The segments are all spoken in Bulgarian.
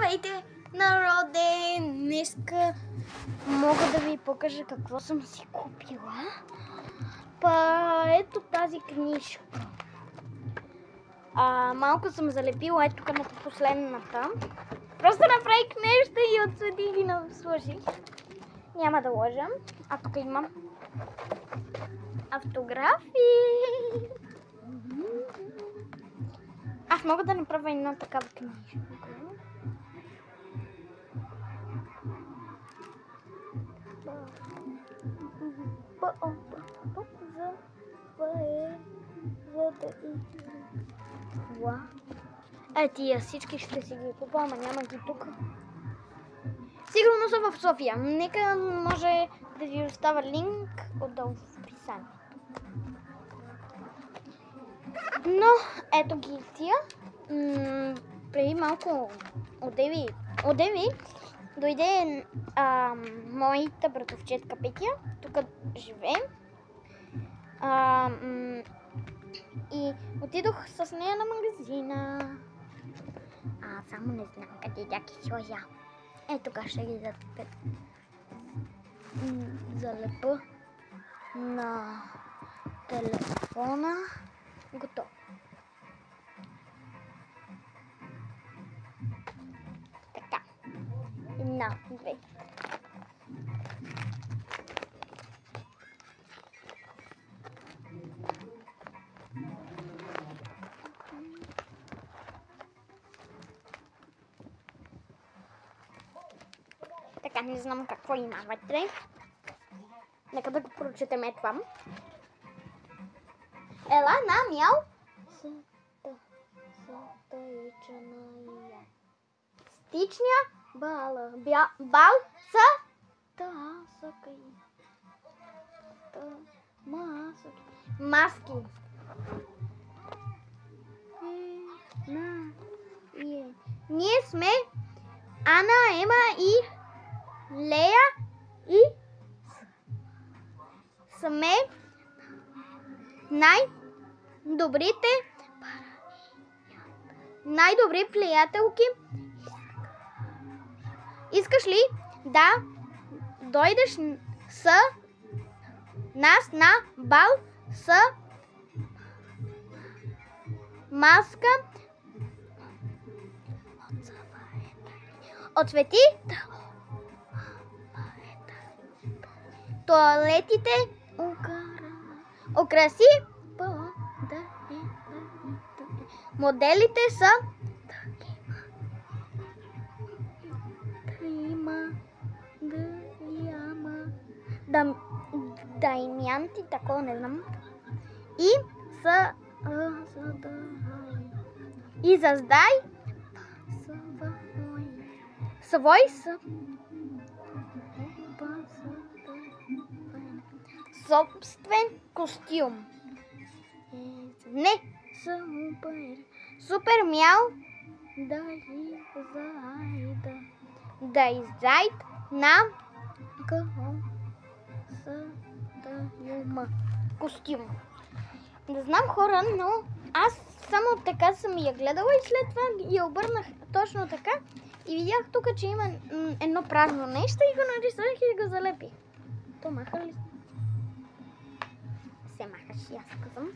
Здравейте, народе! Днеска мога да ви покажа какво съм си купила. Ето тази книжка. Малко съм залепила ето тук на последната. Просто направих нещо и отсветих и сложих. Няма да лъжа. А тук имам автографи. Аз мога да направя една такава книжка. Тия всички ще си ги купа, ама няма ги тук. Сигурно са в София. Нека може да ви оставя линк отдолу в описанието. Но ето ги тия. Преди малко от Деви дойде моята братовчетка Петя. Тук живее. И отидох с нея на магазина. Само не знам къде да ги сложа. Тук ще ги залепа на телефона. Готово. Така. Една, две. Така, не знам какво има вътре. Нека да го прочетем това. Ела на мяу. Стичня бала. Бал са маски. Ние сме Ана, Ема и Лея и сме най-добри приятелки. Искаш ли да дойдеш с нас на бал с маска от цвети, туалетите украси, моделите са даймянти, такова не знам. И са и създай свой собствен костюм. Не супер мяу да иззайд на костюм. Не знам хора, но аз само така съм я гледала и след това я обърнах точно така и видях тук, че има едно празно нещо и го нарисувах и го залепих. То маха ли? Се махаш и аз казвам.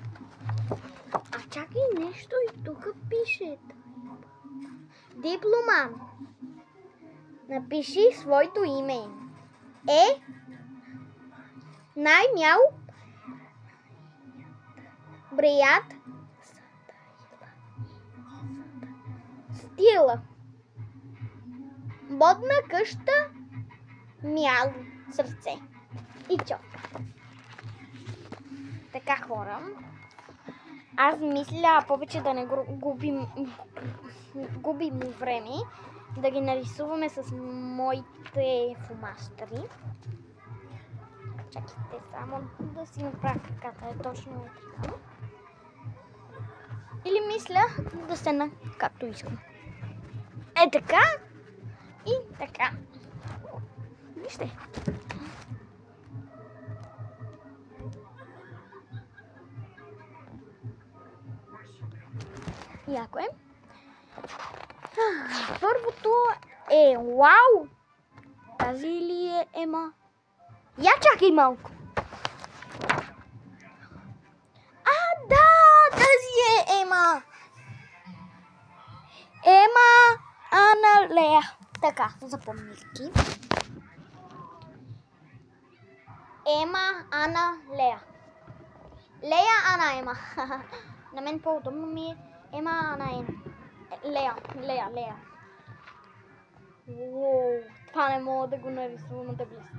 Чакай нещо и тук пише. Диплома. Напиши своето име. Най-мяу брият стила. Бодна къща мяу сърце. И чо. Така хора. Аз мисля повече да не губим време, да ги нарисуваме с моите фломастери. Чакайте само да си направя краката, е точно така. Или мисля да седна както искам. Така и така. Вижте. Яко е. Първото е вау! Тази ли е Ема? Я чакай малко. Да! Тази е Ема! Ема, Ана, Лея. Така, запомнихки. Ема, Ана, Лея. Лея, Ана, Ема. На мен по-удобно ми е Ема, Ана, Ема. Лея. Уоу, това не мога да го нарисувам да блести.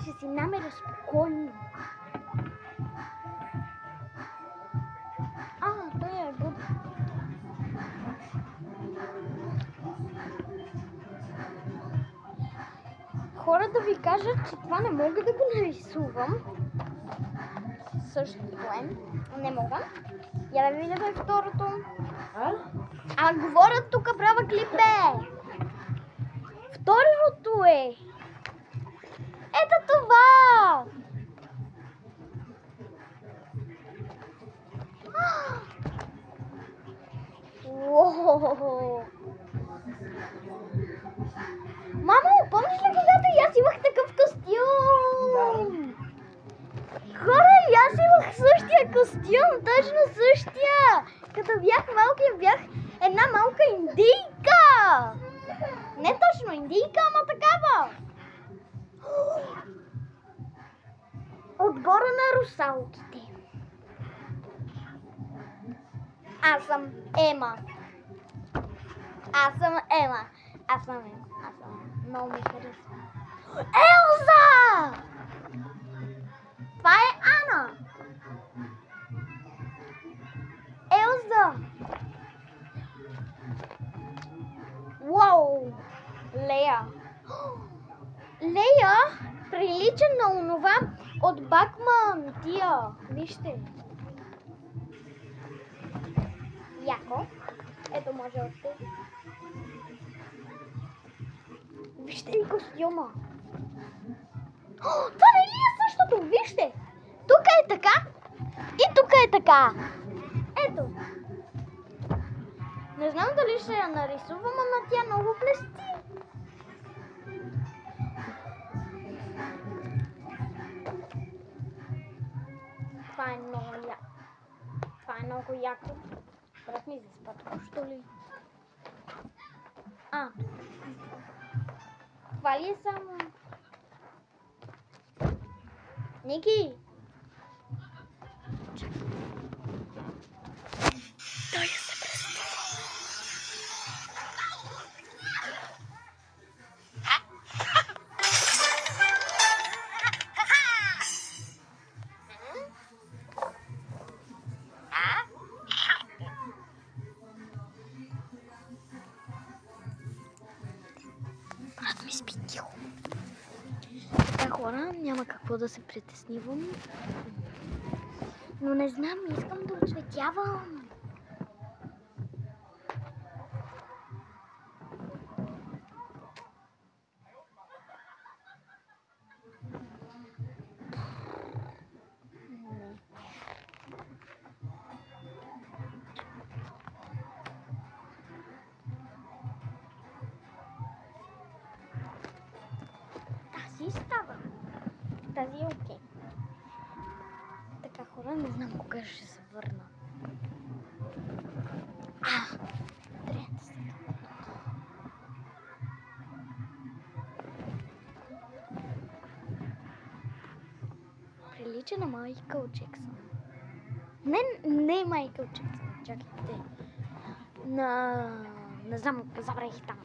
Ще си намеря спокойно. Той е буд. Хора, да ви кажа, че това не мога да го нарисувам. Същото е. Не мога. Я да видим второто. Говоря тук, правя клип, бе. Второто е. Ето това! Уоу! Мамо, помниш ли когато и аз имах такъв костюм? Хора, и аз имах същия костюм, точно същия! Като бях малка, бях една малка индийка! Не точно индийка, ама такава! Отбора на русалките. Аз съм Ема. Много ми харесва. Елза! Това е Ана. Елза. Уау! Лея. Лея прилича на онова от Бакман. Тия. Вижте. Яко. Ето може още. Вижте ли костюма? Това не ли е същото? Вижте! Тук е така и тук е така. Ето. Не знам дали ще я нарисувам, ама тя много блести. Това е много яко. Брат ми заспа току-що ли? Това ли е само? Ники! Той се престава. Брат ми спи тихо. Хора, няма какво да се притеснивам. Но не знам, искам да оцветявам. Тази е окей. Така, хора, не знам кога ще се върна. Трябва да се върна. Прилича на Майкъл Джексън. Не Майкъл Джексън, чакайте. Не знам, забравих там.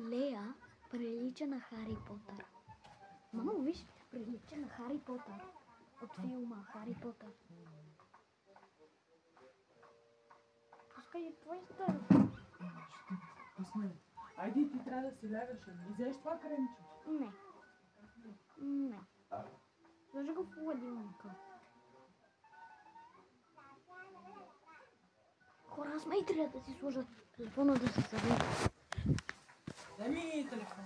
Лея прилича на Хари Потър. Мамо, виж, прилича на Хари Потър. От филма Хари Потър. Пускай и твой стър. Пусна. Айде, ти трябва да си лягаш, а не взеш това кремче. Не. Не. Сложи го в хладилника. Хора, аз май трябва да си сложа телефона да се събира. Дай ми телефон.